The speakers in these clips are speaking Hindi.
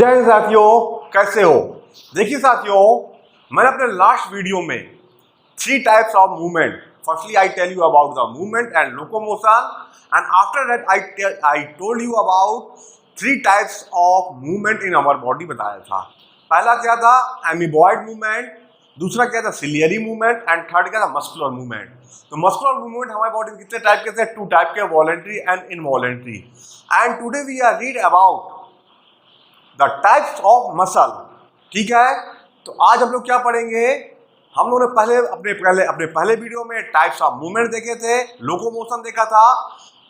जय हिंद साथियों, कैसे हो? देखिए साथियों, मैंने अपने लास्ट वीडियो में 3 types of movement, firstly I tell you about the movement and locomotion and after that I told you about 3 types of movement in our body बताया था। पहला क्या था? एमीबॉयड मूवमेंट, दूसरा क्या था? सिलियरी मूवमेंट एंड थर्ड क्या था? Muscular movement. तो मस्कुलर मूवमेंट हमारे बॉडी में कितने टाइप के थे? 2 टाइप के, voluntary and involuntary. And today we are read about the types of muscle. ठीक है, तो आज हम लोग क्या पढ़ेंगे? हम लोगों ने अपने पहले वीडियो में टाइप्स ऑफ मूवमेंट देखे थे, लोकोमोशन देखा था।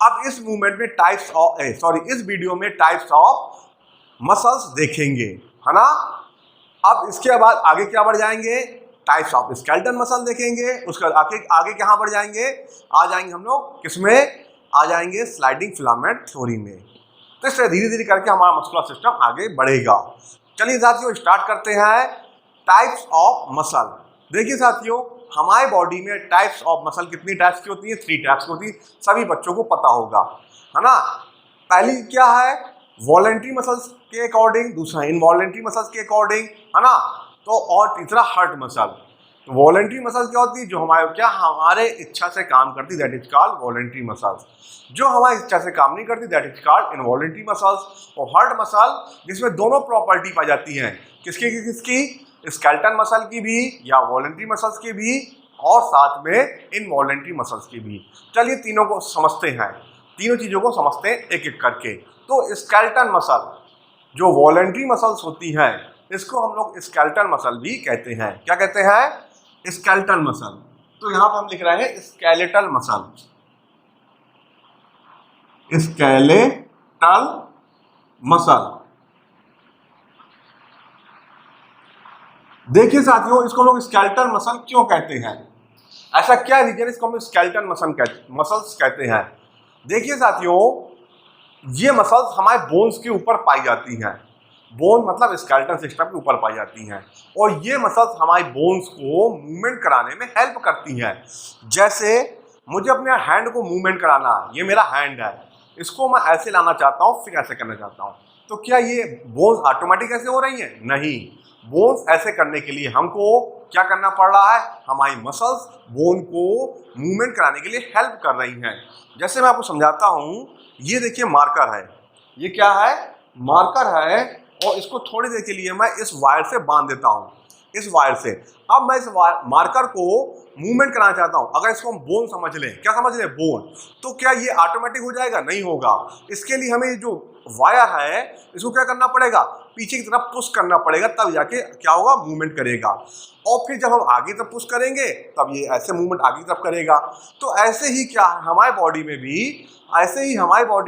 अब इस मूवमेंट में इस वीडियो में टाइप्स ऑफ मसल्स देखेंगे, है ना। अब इसके बाद आगे क्या बढ़ जाएंगे? टाइप्स ऑफ स्केलेटल मसल देखेंगे। उसके बाद आगे कहाँ बढ़ जाएंगे? आ जाएंगे हम लोग किसमें? आ जाएंगे स्लाइडिंग फिलामेंट थ्योरी में। तो इससे धीरे धीरे करके हमारा मस्कुलर सिस्टम आगे बढ़ेगा। चलिए साथियों, स्टार्ट करते हैं टाइप्स ऑफ मसल। देखिए साथियों, हमारे बॉडी में टाइप्स ऑफ मसल कितनी टाइप्स की होती है? 3 टाइप्स की होती है, सभी बच्चों को पता होगा, है ना। पहली क्या है? वॉलंटरी मसल्स के अकॉर्डिंग, दूसरा इनवॉलंटरी मसल्स के अकॉर्डिंग, है ना। तो और तीसरा हार्ट मसल। तो वॉलंटरी मसल्स क्या होती है? जो हमारे इच्छा से काम करती, that is called voluntary muscles. जो हमारी इच्छा से काम नहीं करती, that is called involuntary muscles. और हार्ट मसल जिसमें दोनों प्रॉपर्टी पाई जाती हैं, किसकी? स्केलेटल मसल की भी या वॉलंटरी मसल्स की भी, और साथ में इनवॉलंटरी मसल्स की भी। चलिए तीनों को समझते हैं, तीनों चीजों को समझते हैं एक एक करके। तो स्केलेटल मसल जो वॉलंटरी मसल्स होती हैं, इसको हम लोग स्केलेटल मसल भी कहते हैं। क्या कहते हैं? Skeletal muscle. तो यहां पर हम लिख रहे हैं स्केलेटल मसल, स्केलेटल मसल। देखिए साथियों, इसको लोग स्केलेटल मसल क्यों कहते हैं? ऐसा क्या रीजन इसको हम स्केलेटल मसल्स कहते हैं? देखिए साथियों, ये मसल्स हमारे बोन्स के ऊपर पाई जाती हैं। बोन मतलब स्केलेटल सिस्टम के ऊपर पाई जाती हैं, और ये मसल्स हमारे बोन्स को मूवमेंट कराने में हेल्प करती हैं। जैसे मुझे अपने हैंड को मूवमेंट कराना, ये मेरा हैंड है, इसको मैं ऐसे लाना चाहता हूँ, फिर ऐसे करना चाहता हूँ, तो क्या ये बोन्स ऑटोमेटिक ऐसे हो रही हैं? नहीं। बोन्स ऐसे करने के लिए हमको क्या करना पड़ रहा है? हमारी मसल्स बोन को मूवमेंट कराने के लिए हेल्प कर रही हैं। जैसे मैं आपको समझाता हूँ, ये देखिए मार्कर है, ये क्या है? मार्कर है, और इसको थोड़ी देर के लिए मैं इस वायर से बांध देता हूँ, इस वायर से। अब मैं इस मार्कर को मूवमेंट कराना चाहता हूँ। अगर इसको हम बोन समझ लें, क्या समझ लें? बोन, तो क्या ये ऑटोमेटिक हो जाएगा? नहीं होगा। इसके लिए हमें जो वायर है, इसको क्या करना पड़ेगा? पीछे की तरफ पुश करना पड़ेगा, तब जाके क्या होगा? मूवमेंट करेगा। और फिर जब हम आगे तरफ पुश करेंगे, तब ये ऐसे मूवमेंट आगे की तरफ करेगा। तो ऐसे ही क्या है हमारे बॉडी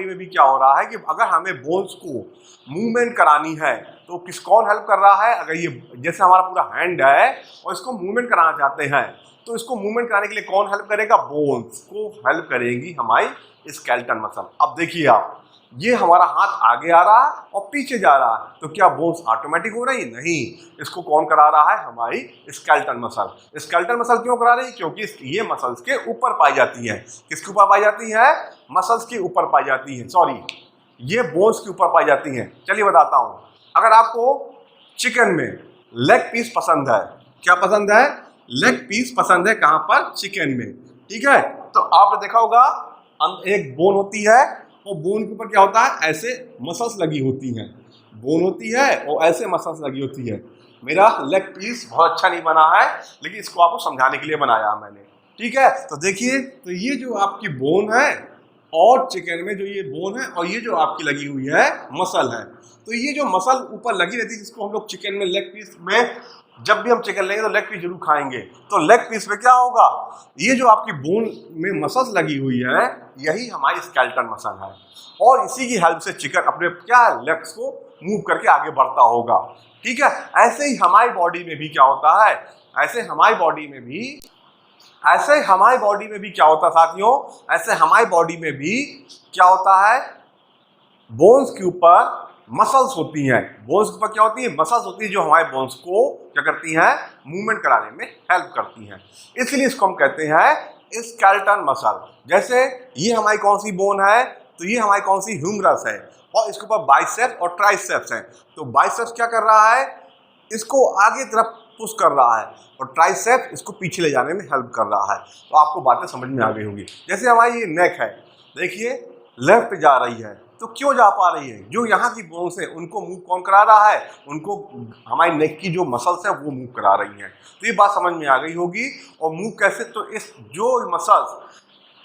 में भी क्या हो रहा है कि अगर हमें बोन्स को मूवमेंट करानी है, तो कौन हेल्प कर रहा है? अगर ये जैसे हमारा पूरा हैंड है और इसको मूवमेंट कराना चाहते हैं, तो इसको मूवमेंट कराने के लिए कौन हेल्प करेगा? बोन्स को हेल्प करेगी हमारी स्केलेटल मसल। अब देखिए आप, ये हमारा हाथ आगे आ रहा है और पीछे जा रहा है, तो क्या बोन्स ऑटोमेटिक हो रही? नहीं। इसको कौन करा रहा है? हमारी स्केलेटल मसल। स्केलेटल मसल क्यों करा रही है? क्योंकि ये मसल्स के ऊपर पाई जाती है। किसके ऊपर पाई जाती है? मसल्स के ऊपर पाई जाती है, ये बोन्स के ऊपर पाई जाती हैं। चलिए बताता हूं, अगर आपको चिकन में लेग पीस पसंद है, क्या पसंद है? लेग पीस पसंद है। कहां पर? चिकन में। ठीक है, तो आपने देखा होगा एक बोन होती है, और बोन के ऊपर क्या होता है? ऐसे मसल्स लगी होती हैं। बोन होती है और ऐसे मसल्स लगी होती है। मेरा लेग पीस बहुत अच्छा नहीं बना है, लेकिन इसको आपको समझाने के लिए बनाया मैंने। ठीक है, तो देखिए, तो ये जो आपकी बोन है, और चिकन में जो ये बोन है, और ये जो आपकी लगी हुई है मसल है, तो ये जो मसल ऊपर लगी रहती है, जिसको हम लोग चिकन में लेग पीस में, जब भी हम चिकन लेंगे तो लेग पीस जरूर खाएंगे, तो लेग पीस में क्या होगा? ये जो आपकी बोन में मसल्स लगी हुई है, यही हमारी स्केलेटल मसल है, और इसी की हेल्प से चिकन अपने क्या लेग्स को मूव करके आगे बढ़ता होगा। ठीक है, ऐसे ही हमारी बॉडी में भी क्या होता है? ऐसे हमारी बॉडी में भी क्या होता है साथियों? ऐसे हमारी बॉडी में भी क्या होता है? बोन्स के ऊपर मसल्स होती हैं। बोन्स के ऊपर क्या होती है? मसल्स होती है, जो हमारे बोन्स को क्या करती हैं? मूवमेंट कराने में हेल्प करती हैं। इसलिए इसको हम कहते हैं स्केलेटल मसल। जैसे ये हमारी कौन सी बोन है? तो ये हमारी कौन सी ह्यूमरस है, और इसके ऊपर बाइसेप्स और ट्राइसेप्स हैं। तो बाइसेप्स क्या कर रहा है, इसको आगे तरफ पुश कर रहा है, और ट्राइसेप्स इसको पीछे ले जाने में हेल्प कर रहा है। तो आपको बातें समझ में आ गई होगी। जैसे हमारी ये नेक है, देखिए लेफ्ट जा रही है, तो क्यों जा पा रही है, जो यहाँ की बोन्स है उनको मूव कौन करा रहा है, उनको हमारी नेक की जो मसल्स है वो मूव करा रही हैं। तो ये बात समझ में आ गई होगी। और मूव कैसे, तो इस जो मसल्स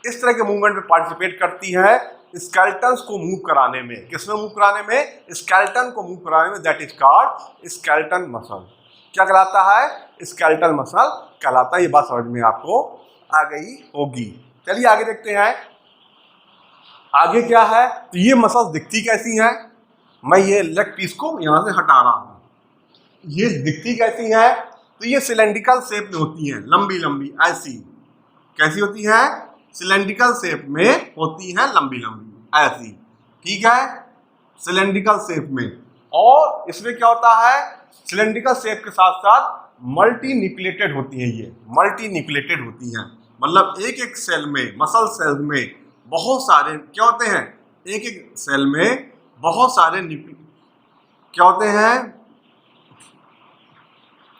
इस तरह के मूवमेंट में पार्टिसिपेट करती है स्केलेटन्स को मूव कराने में। किसमें मूव कराने में, स्केलेटन को मूव कराने में, that is called skeleton muscle. क्या कहलाता है, स्केलेटल मसल कहलाता है। ये बात समझ में आपको आ गई होगी। चलिए आगे देखते हैं, आगे क्या है। तो ये मसल्स दिखती कैसी हैं, मैं ये लेग पीस को यहां से हटा रहा हूं, ये दिखती कैसी है, तो ये सिलेंड्रिकल शेप में होती हैं, लंबी लंबी ऐसी। कैसी होती है, सिलेंड्रिकल शेप में होती है, लंबी लंबी ऐसी, ठीक है, सिलेंड्रिकल शेप में। और इसमें क्या होता है, सिलेंड्रिकल शेप के साथ साथ मल्टी न्यूक्लिएटेड होती हैं, ये मल्टी न्यूक्लिएटेड होती हैं, मतलब एक एक सेल में, मसल सेल में बहुत सारे क्या होते हैं, एक एक सेल में बहुत सारे क्या होते हैं,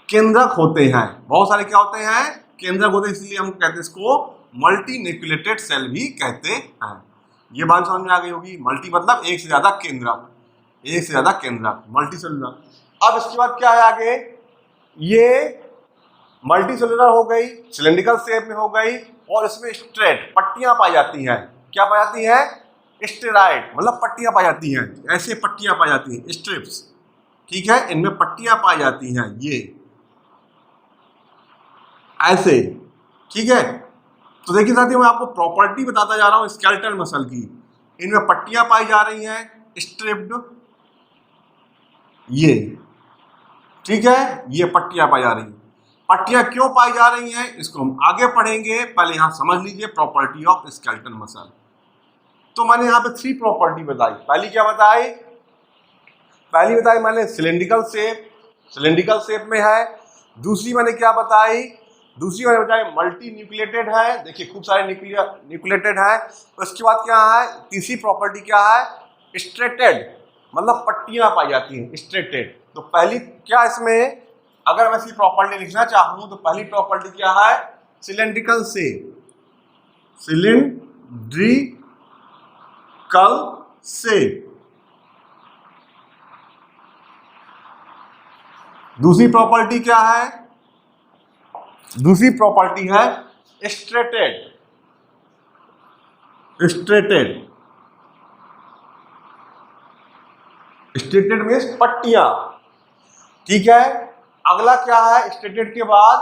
केंद्रक होते हैं, बहुत सारे क्या होते हैं, केंद्रक होते हैं, इसलिए हम कहते हैं इसको मल्टी न्यूक्लिएटेड सेल भी कहते हैं। ये बात समझ में आ गई होगी। मल्टी मतलब एक से ज्यादा केंद्रक, एक से ज्यादा केंद्रक, मल्टी सेलुलर। अब इसके बाद क्या है आगे, ये मल्टी सेलुलर हो गई, सिलेंड्रिकल शेप में हो गई, और इसमें स्ट्रेट पट्टियां पाई जाती हैं। क्या पाई जाती है, स्टेराइड मतलब पट्टियां पाई जाती हैं, ऐसे पट्टियां पाई जाती हैं, स्ट्रिप्स, ठीक है, इनमें पट्टियां पाई जाती हैं, ये ऐसे, ठीक है। तो देखिए साथियों, मैं आपको प्रॉपर्टी बताता जा रहा हूं स्केलेटल मसल की। इनमें पट्टियां पाई जा रही हैं, स्ट्रिप्ड, ये ठीक है, ये पट्टियां पाई जा रही हैं। पट्टियां क्यों पाई जा रही हैं इसको हम आगे पढ़ेंगे, पहले यहां समझ लीजिए प्रॉपर्टी ऑफ स्केलेटल मसल। तो मैंने यहाँ पे 3 प्रॉपर्टी बताई। पहली क्या बताई, पहली बताई मैंने सिलेंड्रिकल शेप, सिलेंड्रिकल शेप में है। दूसरी मैंने क्या बताई, दूसरी मैंने बताई मल्टी न्यूक्लिएटेड है, देखिए खूब सारे न्यूक्लिएटेड है। उसके बाद क्या है, तीसरी प्रॉपर्टी क्या है, स्ट्रेटेड मतलब पट्टियां पाई जाती हैं, स्ट्रेटेड। तो पहली क्या, इसमें अगर मैं इसकी प्रॉपर्टी लिखना चाहूं तो पहली प्रॉपर्टी क्या है, सिलेंड्रिकल शेप, सिलेंड्रिकल शेप। दूसरी प्रॉपर्टी क्या है, दूसरी प्रॉपर्टी है स्ट्रेटेड, स्ट्रेटेड, स्ट्रेटेड मीन्स पट्टियां, ठीक है। अगला क्या है, स्ट्रेटेड के बाद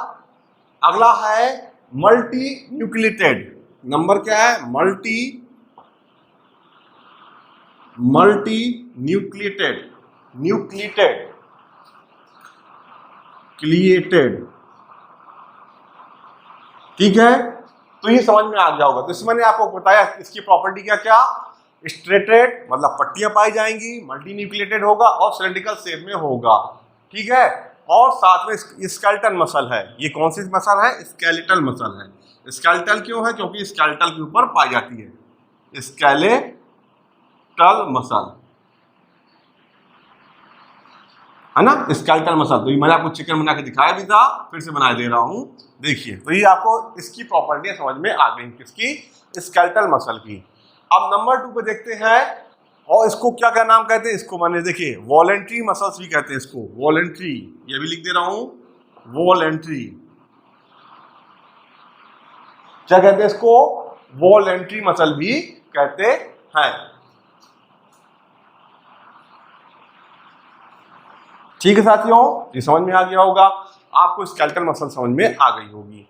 अगला है मल्टी न्यूक्लिएटेड। नंबर क्या है, मल्टी न्यूक्लिएटेड, न्यूक्लिएटेड, क्लिएटेड, ठीक है। तो ये समझ में आ गया होगा। तो इसमें मैंने आपको बताया इसकी प्रॉपर्टी क्या क्या, स्ट्रेटेड मतलब पट्टियां पाई जाएंगी, मल्टी न्यूक्लिएटेड होगा और सिलेंड्रिकल शेप में होगा, ठीक है। और साथ में स्केलेटल मसल है। ये कौन सी मसल है, स्केलेटल मसल है। स्केलेटल क्यों है, क्योंकि स्केलेटल के ऊपर पाई जाती है, स्केलेटल मसल है ना, स्केलेटल मसल। तो ये मैंने आपको चिकन बना के दिखाया भी था, फिर से बना दे रहा हूं, देखिए। तो ये आपको इसकी प्रॉपर्टी समझ में आ गई, किसकी, स्केलेटल मसल की। अब नंबर 2 पे देखते हैं, और इसको क्या क्या नाम कहते हैं, इसको मैंने देखिए वॉलेंट्री मसल्स भी कहते हैं, इसको वॉलेंट्री, ये भी लिख दे रहा हूं, वॉलेंट्री। क्या कहते हैं इसको, वॉलेंट्री मसल भी कहते हैं, ठीक है साथियों। ये समझ में आ गया होगा आपको, स्केलेटल मसल समझ में आ गई होगी।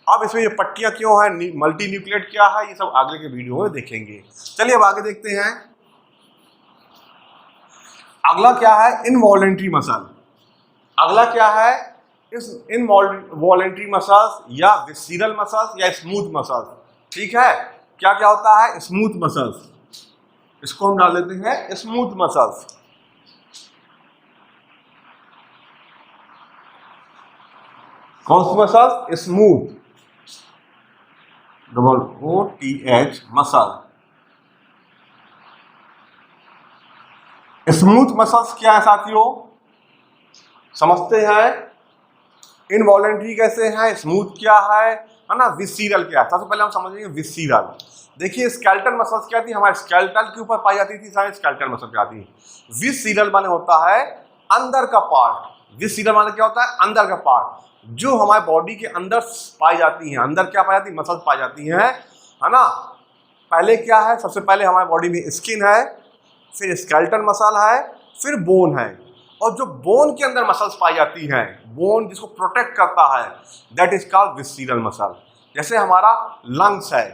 अब इसमें ये पट्टियां क्यों है, मल्टी न्यूक्लिएट क्या है, ये सब आगे के वीडियो में देखेंगे। चलिए अब आगे देखते हैं, अगला क्या है, इनवॉलेंट्री मसल। अगला क्या है, इस इनवॉलेंट्री मसल्स या विस्सीरल मसल्स या स्मूथ मसल्स, ठीक है। क्या क्या होता है, स्मूथ मसल्स, इसको हम डाल देते हैं स्मूथ मसल्स। कौन सी muscle, smooth, OTH muscle, smooth muscles क्या है साथियों, समझते हैं। इनवॉलेंट्री कैसे है, स्मूथ क्या है ना, विस्सीरल क्या है। सबसे पहले हम समझेंगे विस्सीरल। देखिए स्केलेटल मसल्स क्या थी, हमारे स्केलेटल के ऊपर पाई जाती थी, सारे स्केलेटल मसल क्या थी। विस्सीरल माने होता है अंदर का पार्ट। विस्सीरल माने क्या होता है, अंदर का पार्ट, जो हमारे बॉडी के अंदर पाई जाती है। अंदर क्या पाई जाती है, मसल्स पाई जाती है ना। पहले क्या है, सबसे पहले हमारे बॉडी में स्किन है, फिर स्केलेटल मसल है, फिर बोन है। और जो बोन के अंदर मसल्स पाई जाती हैं, बोन जिसको प्रोटेक्ट करता है, दैट इज कॉल्ड विस्सीरल मसल। जैसे हमारा लंग्स है,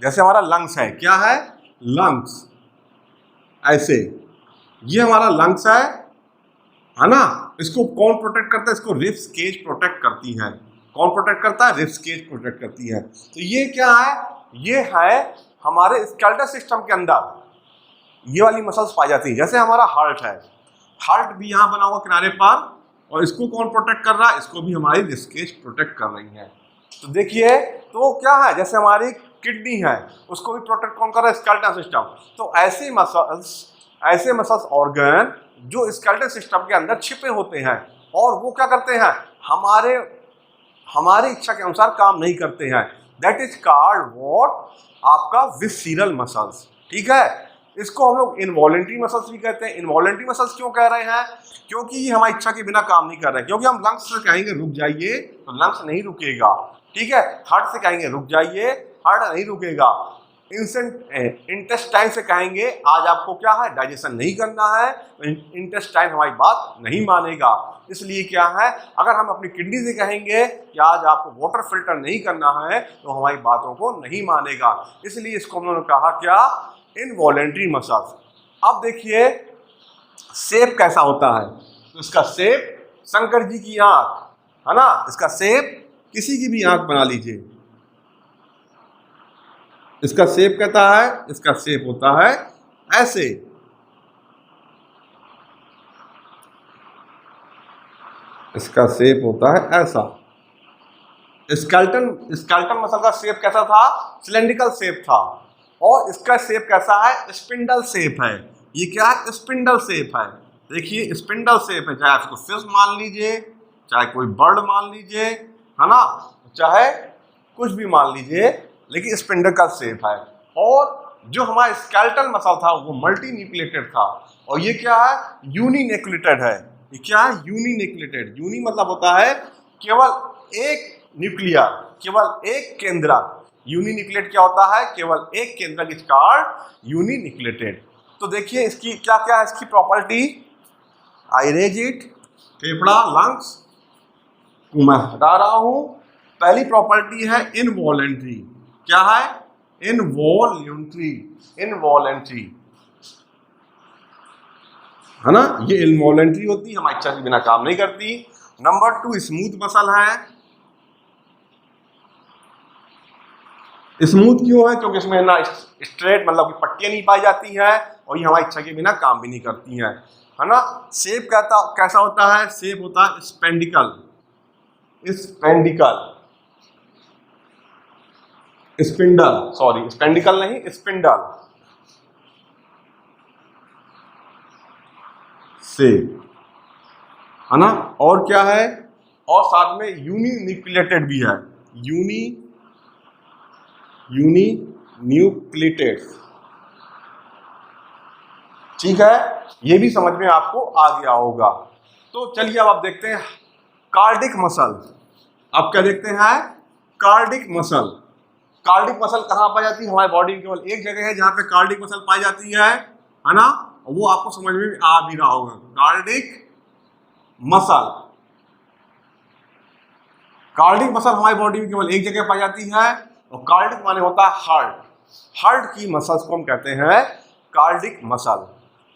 जैसे हमारा लंग्स है, क्या है, लंग्स, ऐसे ये हमारा लंग्स है ना। इसको कौन प्रोटेक्ट करता है, इसको रिब्स केज प्रोटेक्ट करती है। कौन प्रोटेक्ट करता है, रिब्स केज प्रोटेक्ट करती है। तो ये क्या है, ये है हमारे स्केलेटल सिस्टम के अंदर ये वाली मसल्स पाई जाती है। जैसे हमारा हार्ट है, हार्ट भी यहाँ बना हुआ किनारे पर, और इसको कौन प्रोटेक्ट कर रहा है, इसको भी हमारी रिब्स केज प्रोटेक्ट कर रही है। तो देखिए, तो वो क्या है, जैसे हमारी किडनी है, उसको भी प्रोटेक्ट कौन कर रहा है, स्केलेटल सिस्टम। तो ऐसे मसल्स ऑर्गन जो स्केलेटल सिस्टम के अंदर छिपे होते हैं, और वो क्या करते हैं, हमारे इच्छा के अनुसार काम नहीं करते हैं। दैट इज कॉल्ड व्हाट, आपका विस्सीरल मसल्स। ठीक है, इसको हम लोग इनवॉलेंट्री मसल्स भी कहते हैं। इनवॉलेंट्री मसल्स क्यों कह रहे हैं, क्योंकि ये हमारी इच्छा के बिना काम नहीं कर रहे हैं। क्योंकि हम लंग्स से कहेंगे रुक जाइए, तो लंग्स नहीं रुकेगा। ठीक है, हार्ट से कहेंगे रुक जाइए, हार्ट नहीं रुकेगा। इंटेस्टाइन से कहेंगे आज आपको क्या है, डाइजेशन नहीं करना है, तो इंटेस्टाइन हमारी बात नहीं मानेगा। इसलिए क्या है, अगर हम अपनी किडनी से कहेंगे कि आज आपको वाटर फिल्टर नहीं करना है, तो हमारी बातों को नहीं मानेगा। इसलिए इसको हम लोगों ने कहा क्या, इनवॉलेंट्री मसल्स। अब देखिए शेप कैसा होता है, तो इसका शेप शंकर जी की आंख है ना, इसका शेप किसी की भी आंख बना लीजिए, इसका शेप कहता है, इसका शेप होता है ऐसे। इसका शेप होता है ऐसा। स्केलेटन मसल का शेप कैसा था, सिलेंड्रिकल शेप था। और इसका शेप कैसा है, स्पिंडल शेप है। ये क्या है, स्पिंडल शेप है। देखिए स्पिंडल शेप है, चाहे इसको फिश मान लीजिए, चाहे कोई बर्ड मान लीजिए, है ना, चाहे कुछ भी मान लीजिए, लेकिन स्पिंडल का शेप है। और जो हमारा स्केलेटल मसल था वो मल्टीन्यूक्लिएटेड था, और ये क्या है, यूनिन्यूक्लिएटेड है। ये क्या है, यूनिन्यूक्लिएटेड। यूनि मतलब होता है केवल एक न्यूक्लियर, केवल एक केंद्रक। यूनिन्यूक्लिएट क्या होता है, केवल एक केंद्रक, इज कॉल्ड यूनिन्यूक्लिएटेड। तो देखिए इसकी क्या क्या है, इसकी प्रॉपर्टी, आई रेज इट, फेफड़ा, लंग्स को मैं हटा रहा हूं। पहली प्रॉपर्टी है इनवॉलेंट्री। क्या है, इनवॉलेंट्री, इनवॉलेंट्री है ना, ये इनवॉलेंट्री होती है, हमारी इच्छा के बिना काम नहीं करती। नंबर 2 स्मूथ मसल है। स्मूथ क्यों है, क्योंकि इसमें ना स्ट्रेट मतलब कि पट्टियां नहीं पाई जाती हैं, और ये हमारी इच्छा के बिना काम भी नहीं करती हैं, है ना। शेप कैसा होता है, शेप होता है स्पेंडिकल, स्पेंडिकल, स्पिंडल, सॉरी स्पेंडिकल नहीं, स्पिंडल शेप, है ना। और क्या है, और साथ में यूनिन्यूक्लिएटेड भी है, यूनिन्यूक्लिएटेड। ठीक है, ये भी समझ में आपको आ गया होगा। तो चलिए अब आप देखते हैं कार्डिक मसल। आप क्या देखते हैं, कार्डिक मसल। कार्डिक मसल कहाँ पाई जाती है, हमारे बॉडी में केवल एक जगह है जहां पे कार्डिक मसल पाई जाती है ना, वो आपको समझ में आ भी रहा होगा। कार्डिक मसल, कार्डिक मसल हमारी बॉडी में केवल एक जगह पाई जाती है, और कार्डिक माने होता है हार्ट। हार्ट की मसल्स को हम कहते हैं कार्डिक मसल।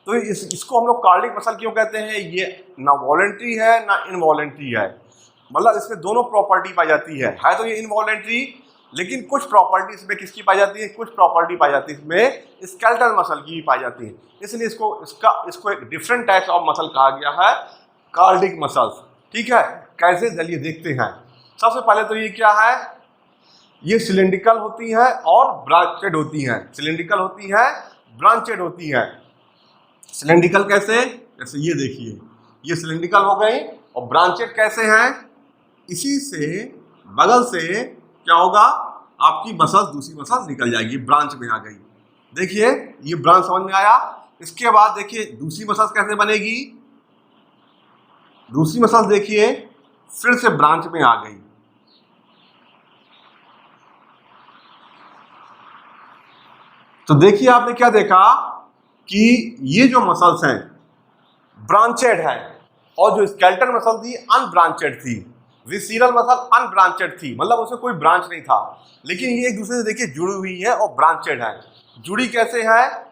तो इसको हम लोग कार्डिक मसल क्यों कहते हैं, ये ना वॉलेंट्री है ना इनवॉलेंट्री है, मतलब इसमें दोनों प्रॉपर्टी पाई जाती है तो ये इनवॉलेंट्री, लेकिन कुछ प्रॉपर्टी इसमें किसकी पाई जाती है, कुछ प्रॉपर्टी पाई जाती है इसमें स्केलेटल मसल की भी पाई जाती है। इसलिए इसको एक डिफरेंट टाइप्स ऑफ मसल कहा गया है, कार्डिक मसल्स। ठीक है, कैसे, चलिए देखते हैं। सबसे पहले तो ये क्या है, ये सिलेंड्रिकल होती है और ब्रांचेड होती हैं, सिलेंड्रिकल होती है, ब्रांचेड होती हैं। सिलेंड्रिकल कैसे, जैसे ये देखिए ये सिलेंड्रिकल हो गई, और ब्रांचेड कैसे हैं, इसी से बगल से क्या होगा, आपकी मसल्स दूसरी मसल्स निकल जाएगी, ब्रांच में आ गई। देखिए ये ब्रांच समझ में आया। इसके बाद देखिए दूसरी मसल्स कैसे बनेगी, दूसरी मसल्स देखिए फिर से ब्रांच में आ गई। तो देखिए आपने क्या देखा कि ये जो मसल्स हैं ब्रांचेड है, और जो स्केलेटल मसल थी अनब्रांचेड थी। विसीरल मसल अनब्रांचेड थी, मतलब उसमें कोई ब्रांच नहीं था, लेकिन ये एक दूसरे से देखिए जुड़ी हुई है और ब्रांचेड है। जुड़ी कैसे है,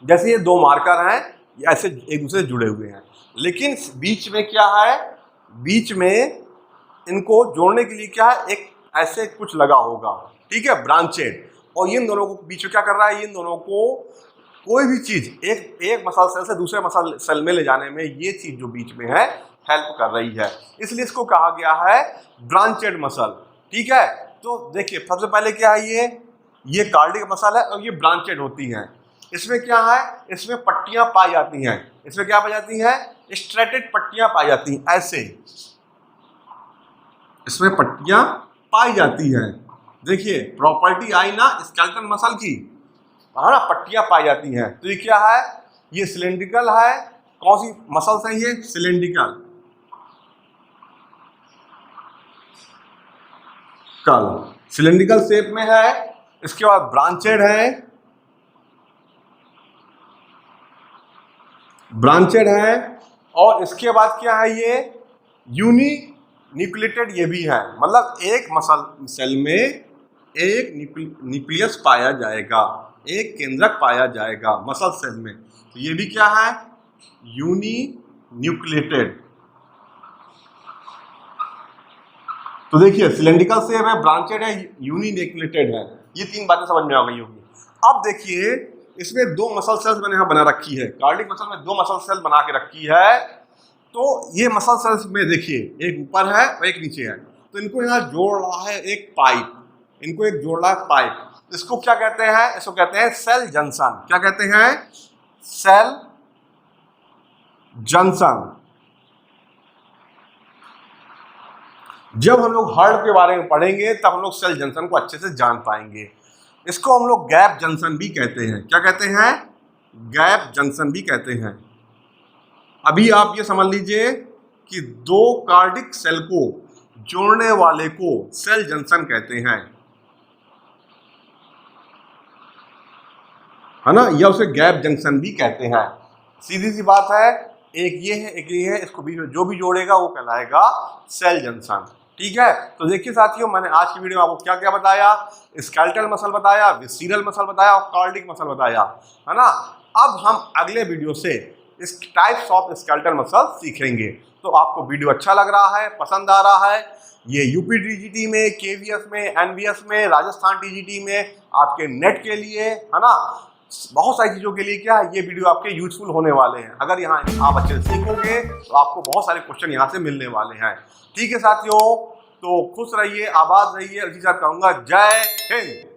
जैसे ये दो मार्कर हैं, ये ऐसे एक दूसरे से जुड़े हुए हैं, लेकिन बीच में क्या है, बीच में इनको जोड़ने के लिए क्या है, एक ऐसे कुछ लगा होगा, ठीक है, ब्रांचेड। और इन दोनों को बीच में क्या कर रहा है, इन दोनों को कोई भी चीज एक मसल सेल से दूसरे मसल सेल में ले जाने में ये चीज जो बीच में है हेल्प कर रही है, इसलिए इसको कहा गया है ब्रांचेड मसल। ठीक है, तो देखिए सबसे पहले क्या है, ये कार्डिक मसल है और ये ब्रांचेड होती हैं। इसमें क्या है, इसमें पट्टियां पाई जाती हैं, इसमें क्या पाई जाती हैं, स्ट्रेटेड पट्टियां पाई जाती हैं, ऐसे इसमें पट्टियां पाई जाती हैं। देखिए प्रॉपर्टी आई ना स्केलेटल मसल की, है ना, पट्टियां पाई जाती हैं। तो ये क्या है, ये सिलेंड्रिकल है। कौन सी मसल्स हैं ये, सिलेंड्रिकल सिलेंड्रिकल शेप में है। इसके बाद ब्रांचेड है, और इसके बाद क्या है, ये यूनी न्यूक्लिएटेड ये भी है, मतलब एक मसल सेल में एक न्यूक्लियस पाया जाएगा, एक केंद्रक पाया जाएगा मसल सेल में। तो ये भी क्या है, यूनी न्यूक्लिएटेड। तो देखिए सिलेंड्रिकल शेप है, ब्रांचेड है, यूनी न्यूक्लिएटेड है, ये तीन बातें समझ में आ गई होगी। अब देखिए इसमें दो मसल सेल्स मैंने यहाँ बना रखी है, कार्डिक मसल में दो मसल सेल बना के रखी है। तो ये मसल सेल्स में देखिए एक ऊपर है और एक नीचे है, तो इनको यहाँ जोड़ रहा है एक पाइप, इनको एक जोड़ रहा है पाइप। इसको क्या कहते हैं, इसको कहते हैं सेल जंक्शन। क्या कहते हैं, सेल जंक्शन। जब हम लोग हार्ट के बारे में पढ़ेंगे तब हम लोग सेल जंक्शन को अच्छे से जान पाएंगे। इसको हम लोग गैप जंक्शन भी कहते हैं। क्या कहते हैं, गैप जंक्शन भी कहते हैं। अभी आप ये समझ लीजिए कि दो कार्डिक सेल को जोड़ने वाले को सेल जंक्शन कहते हैं, है ना, या उसे गैप जंक्शन भी कहते हैं। सीधी सी बात है, एक ये है एक ये है, इसको बीच में जो भी जोड़ेगा वो कहलाएगा सेल जंक्शन। ठीक है, तो देखिए साथियों, मैंने आज की वीडियो में आपको क्या क्या बताया, स्केलेटल मसल बताया, विसीरल मसल बताया और कार्डिक मसल बताया, है ना। अब हम अगले वीडियो से इस टाइप्स ऑफ स्केलेटल मसल सीखेंगे। तो आपको वीडियो अच्छा लग रहा है, पसंद आ रहा है, ये यूपी टीजीटी में, केवीएस में, एनवीएस में, राजस्थान टीजीटी में आपके नेट के लिए, है ना, बहुत सारी चीज़ों के लिए क्या है, ये वीडियो आपके यूजफुल होने वाले हैं। अगर यहाँ आप अच्छे से सीखोगे तो आपको बहुत सारे क्वेश्चन यहाँ से मिलने वाले हैं। ठीक है साथियों, तो खुश रहिए, आबाद रहिए, इसी साथ कहूँगा जय हिंद।